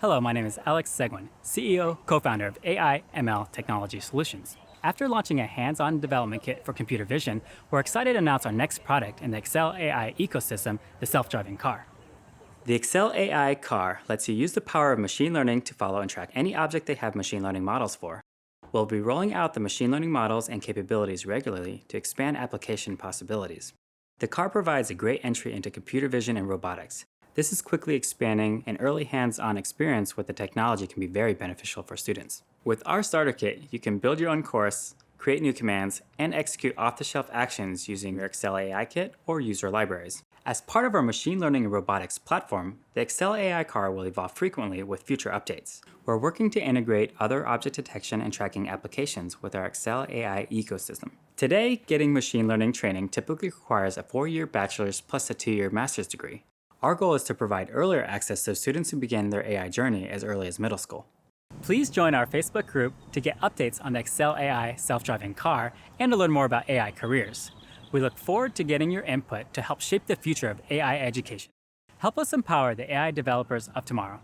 Hello, my name is Alex Seguin, CEO, co-founder of AI ML Technology Solutions. After launching a hands-on development kit for computer vision, we're excited to announce our next product in the eXeL AI ecosystem, the self-driving car. The eXeL AI car lets you use the power of machine learning to follow and track any object they have machine learning models for. We'll be rolling out the machine learning models and capabilities regularly to expand application possibilities. The car provides a great entry into computer vision and robotics. This is quickly expanding, and early hands-on experience with the technology can be very beneficial for students. With our starter kit, you can build your own course, create new commands, and execute off-the-shelf actions using your eXeL AI kit or user libraries. As part of our machine learning and robotics platform, the eXeL AI car will evolve frequently with future updates. We're working to integrate other object detection and tracking applications with our eXeL AI ecosystem. Today, getting machine learning training typically requires a 4-year bachelor's plus a 2-year master's degree. Our goal is to provide earlier access to students who begin their AI journey as early as middle school. Please join our Facebook group to get updates on the eXeL AI self-driving car and to learn more about AI careers. We look forward to getting your input to help shape the future of AI education. Help us empower the AI developers of tomorrow.